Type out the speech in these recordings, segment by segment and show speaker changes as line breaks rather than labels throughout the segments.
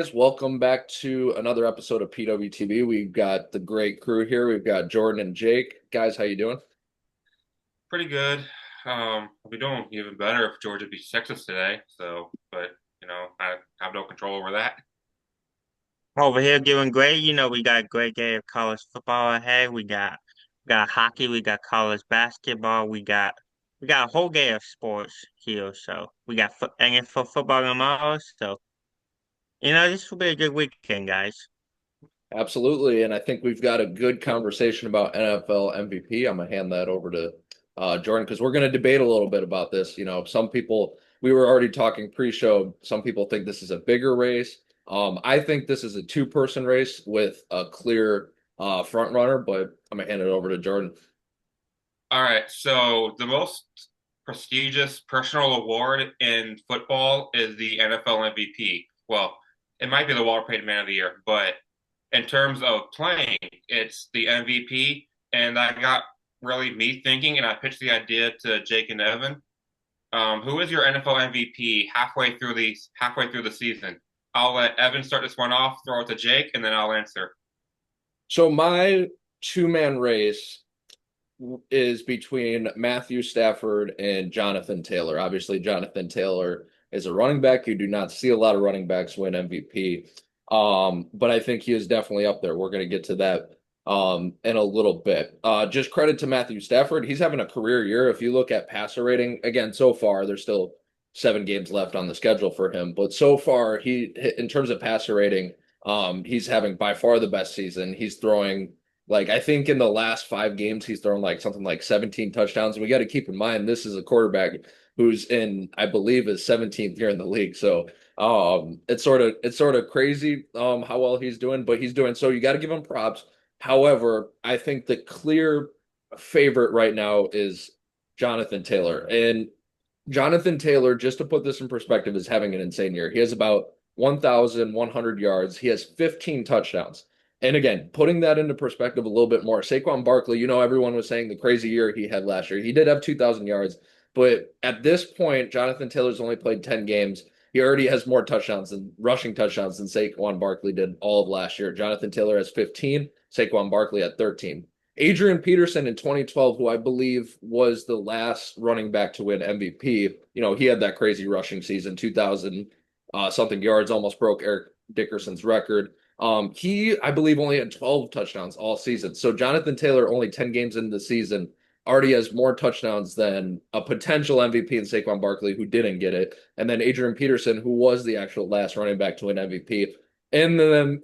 Guys, welcome back to another episode of PWTB. We've got the great crew here. We've got Jordan and Jake. Guys, how you doing?
Pretty good. We'll be doing even better if Georgia beats Texas today. But I have no control over that.
Over here doing great. We got a great day of college football ahead. We got hockey, we got college basketball, we got a whole day of sports here. So we got NFL football tomorrow. So this will be a good weekend, guys.
Absolutely. And I think we've got a good conversation about NFL MVP. I'm going to hand that over to Jordan because we're going to debate a little bit about this. Some people, we were already talking pre-show, some people think this is a bigger race. I think this is a two-person race with a clear front runner, but I'm going to hand it over to Jordan.
All right. So the most prestigious personal award in football is the NFL MVP. Well, it might be the Walter Payton Man of the Year, but in terms of playing, it's the MVP. And that got really me thinking, and I pitched the idea to Jake and Evan. Who is your NFL MVP halfway through the season? I'll let Evan start this one off, throw it to Jake, and then I'll answer.
So my two-man race is between Matthew Stafford and Jonathan Taylor. Obviously, Jonathan Taylor is a running back. You do not see a lot of running backs win MVP. But I think he is definitely up there. We're going to get to that in a little bit. Just credit to Matthew Stafford. He's having a career year. If you look at passer rating, again, so far, there's still 7 games left on the schedule for him. But so far, in terms of passer rating, he's having by far the best season. He's throwing like I think in the last 5 games, he's thrown like something like 17 touchdowns. And we got to keep in mind this is a quarterback who's in, I believe, his 17th year in the league. So it's sort of crazy how well he's doing, but he's doing so you got to give him props. However, I think the clear favorite right now is Jonathan Taylor. And Jonathan Taylor, just to put this in perspective, is having an insane year. He has about 1,100 yards. He has 15 touchdowns. And again, putting that into perspective a little bit more, Saquon Barkley, everyone was saying the crazy year he had last year. He did have 2,000 yards, but at this point, Jonathan Taylor's only played 10 games. He already has more touchdowns and rushing touchdowns than Saquon Barkley did all of last year. Jonathan Taylor has 15, Saquon Barkley at 13. Adrian Peterson in 2012, who I believe was the last running back to win MVP, he had that crazy rushing season, 2,000 something yards, almost broke Eric Dickerson's record. He, I believe, only had 12 touchdowns all season. So Jonathan Taylor, only 10 games into the season, already has more touchdowns than a potential MVP in Saquon Barkley, who didn't get it. And then Adrian Peterson, who was the actual last running back to win MVP. And then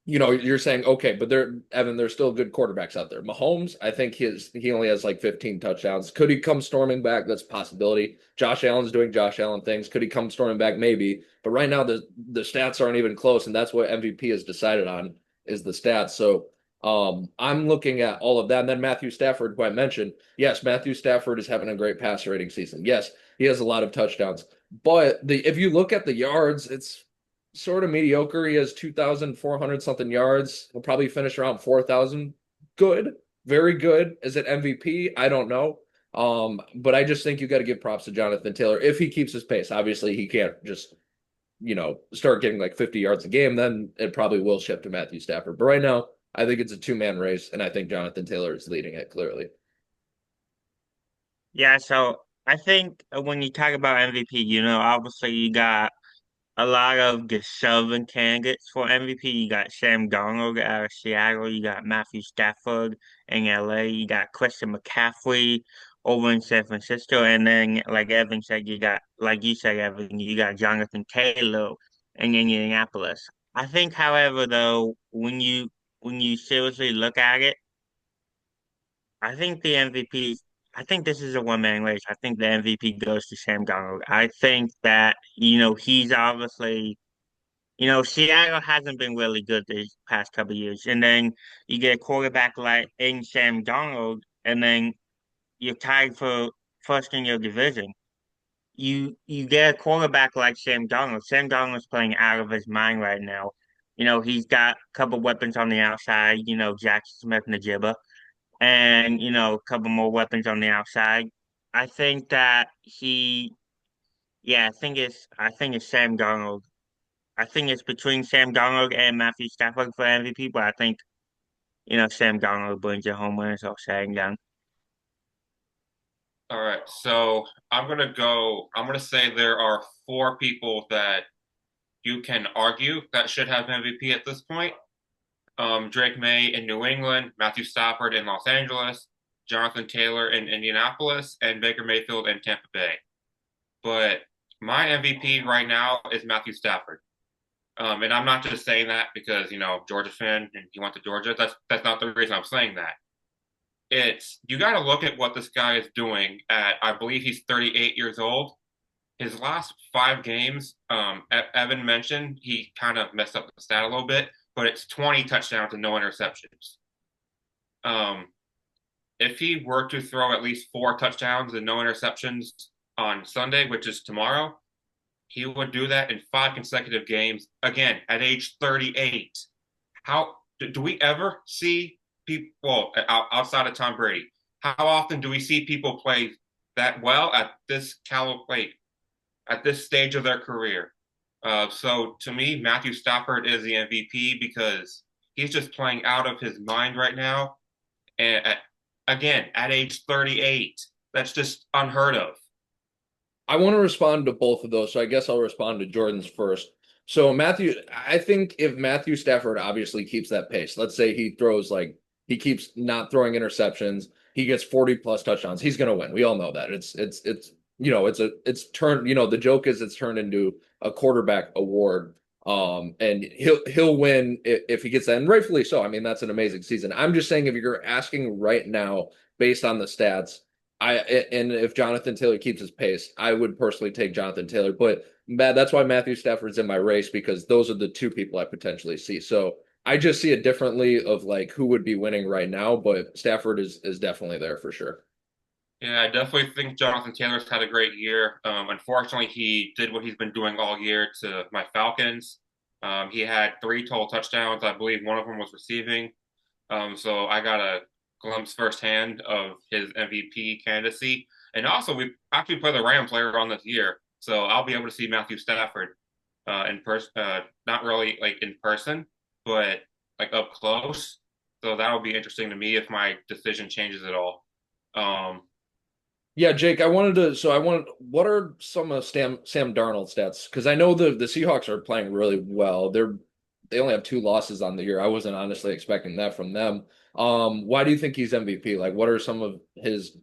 you're saying, okay, but Evan, there's still good quarterbacks out there. Mahomes, I think he only has like 15 touchdowns. Could he come storming back? That's a possibility. Josh Allen's doing Josh Allen things. Could he come storming back? Maybe. But right now the stats aren't even close, and that's what MVP is decided on is the stats. So I'm looking at all of that. And then Matthew Stafford, who I mentioned, yes, Matthew Stafford is having a great passer rating season. Yes, he has a lot of touchdowns. But if you look at the yards, it's sort of mediocre. He has 2,400 something yards. He'll probably finish around 4,000. Good, very good. Is it MVP? I don't know. But I just think you got to give props to Jonathan Taylor if he keeps his pace. Obviously, he can't just start getting like 50 yards a game. Then it probably will shift to Matthew Stafford. But right now, I think it's a two-man race, and I think Jonathan Taylor is leading it clearly.
Yeah, so I think when you talk about MVP, obviously you got a lot of deserving candidates for MVP. You got Sam Darnold out of Seattle. You got Matthew Stafford in LA. You got Christian McCaffrey over in San Francisco. And then, like Evan said, like you said, Evan, you got Jonathan Taylor in Indianapolis. I think, however, though, when you seriously look at it, I think the MVP, I think this is a one-man race. I think the MVP goes to Sam Darnold. I think that, he's obviously Seattle hasn't been really good these past couple of years. And then you get a quarterback like in Sam Donald, and then you're tied for first in your division. You get a quarterback like Sam Donald. Sam Donald's playing out of his mind right now. He's got a couple weapons on the outside, Jackson Smith and the Jibba, and a couple more weapons on the outside. I think that yeah, I think it's Sam Donald I think it's between Sam Darnold and Matthew Stafford for MVP, but I think, Sam Darnold brings it home when it's all said and done.
All right, so I'm gonna say there are four people that you can argue that should have MVP at this point. Drake May in New England, Matthew Stafford in Los Angeles, Jonathan Taylor in Indianapolis, and Baker Mayfield in Tampa Bay. But my MVP right now is Matthew Stafford. And I'm not just saying that because, Georgia fan and he went to Georgia. That's not the reason I'm saying that. It's you got to look at what this guy is doing at, I believe he's 38 years old. His last five games, Evan mentioned he kind of messed up the stat a little bit, but it's 20 touchdowns and no interceptions. Um, if he were to throw at least four touchdowns and no interceptions on Sunday, which is tomorrow, he would do that in five consecutive games, again, at age 38. How do we ever see people, outside of Tom Brady, how often do we see people play that well at this at this stage of their career? So to me, Matthew Stafford is the MVP because he's just playing out of his mind right now. And again, at age 38, that's just unheard of.
I want to respond to both of those, so I guess I'll respond to Jordan's first. So Matthew, I think if Matthew Stafford obviously keeps that pace, let's say he throws like he keeps not throwing interceptions, he gets 40 plus touchdowns, he's going to win. We all know that. It's turned, the joke is it's turned into a quarterback award. And he'll win if he gets that, and rightfully so. I mean, that's an amazing season. I'm just saying if you're asking right now based on the stats, and if Jonathan Taylor keeps his pace, I would personally take Jonathan Taylor. But that's why Matthew Stafford's in my race because those are the two people I potentially see. So I just see it differently of like who would be winning right now, but Stafford is definitely there for sure.
Yeah, I definitely think Jonathan Taylor's had a great year. Unfortunately, he did what he's been doing all year to my Falcons. He had three total touchdowns. I believe one of them was receiving. So I got a glimpse firsthand of his MVP candidacy. And also, we actually play the Rams later on this year. So I'll be able to see Matthew Stafford in person, not really like in person, but like up close. So that'll be interesting to me if my decision changes at all. Um,
Yeah, Jake, what are some of Sam Darnold's stats? Because I know the Seahawks are playing really well. They only have two losses on the year. I wasn't honestly expecting that from them. Why do you think he's MVP? Like, what are some of his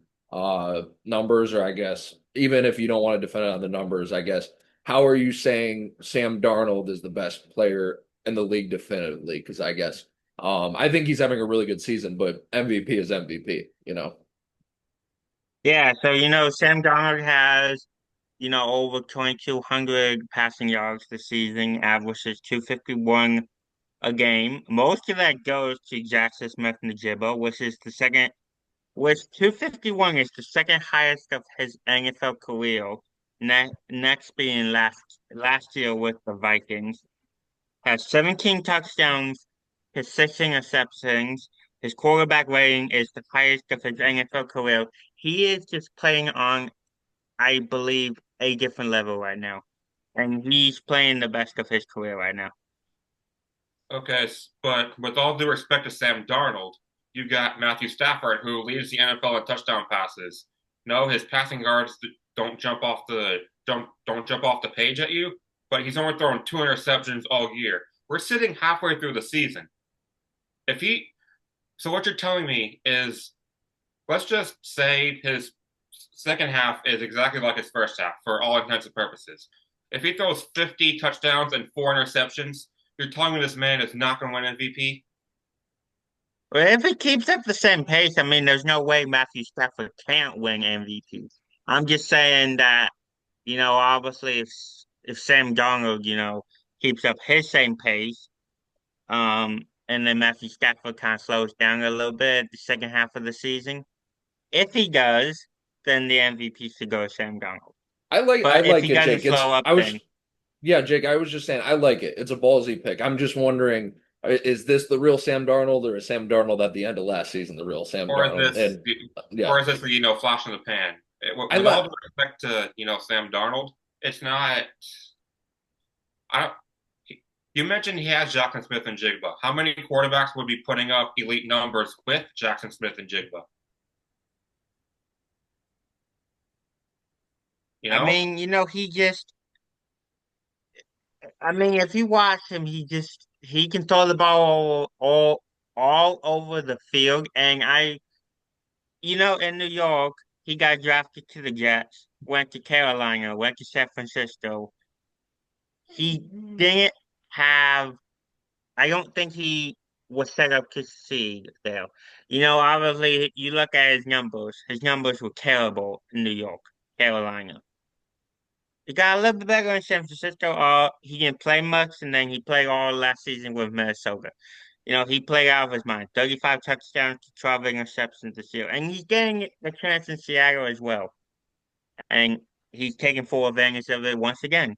numbers, or I guess even if you don't want to defend it on the numbers, I guess how are you saying Sam Darnold is the best player in the league definitively? Because I guess I think he's having a really good season, but MVP is MVP, you know.
Yeah, so Sam Darnold has, over 2,200 passing yards this season, averages 251 a game. Most of that goes to Jackson Smith-Njigba, which 251 is the second highest of his NFL career. Next being last year with the Vikings. Has 17 touchdowns, his 6 interceptions. His quarterback rating is the highest of his NFL career. He is just playing on, I believe, a different level right now. And he's playing the best of his career right now.
Okay, but with all due respect to Sam Darnold, you got Matthew Stafford, who leads the NFL in touchdown passes. No, his passing yards don't jump off the page at you, but he's only thrown two interceptions all year. We're sitting halfway through the season. If he, so what you're telling me is, let's just say his second half is exactly like his first half for all intents and purposes. If he throws 50 touchdowns and four interceptions, you're telling me this man is not going to win MVP?
But if it keeps up the same pace, I mean, there's no way Matthew Stafford can't win MVP. I'm just saying that, obviously if Sam Darnold, keeps up his same pace, and then Matthew Stafford kind of slows down a little bit the second half of the season. If he does, then the MVP should go to Sam Darnold.
I
But if
like
he
it,
doesn't
Jake.
slow up, then
Jake, I was just saying I like it. It's a ballsy pick. I'm just wondering, is this the real Sam Darnold, or is Sam Darnold at the end of last season the real Sam
Or is
Darnold?
this,
And yeah,
or is this the, flash in the pan?
I
With all
like.
due respect to, Sam Darnold, it's not, I don't, You mentioned he has Jackson Smith and Jigba. How many quarterbacks would be putting up elite numbers with Jackson Smith and Jigba? You
I
know?
mean, I mean, if you watch him, he can throw the ball all over the field. And in New York, he got drafted to the Jets, went to Carolina, went to San Francisco. He didn't have, I don't think he was set up to succeed there. Obviously, you look at his numbers were terrible in New York, Carolina. He got a little bit better in San Francisco. He didn't play much, and then he played all last season with Minnesota. He played out of his mind. 35 touchdowns to 12 interceptions this year. And he's getting the chance in Seattle as well. And he's taking full advantage of it once again.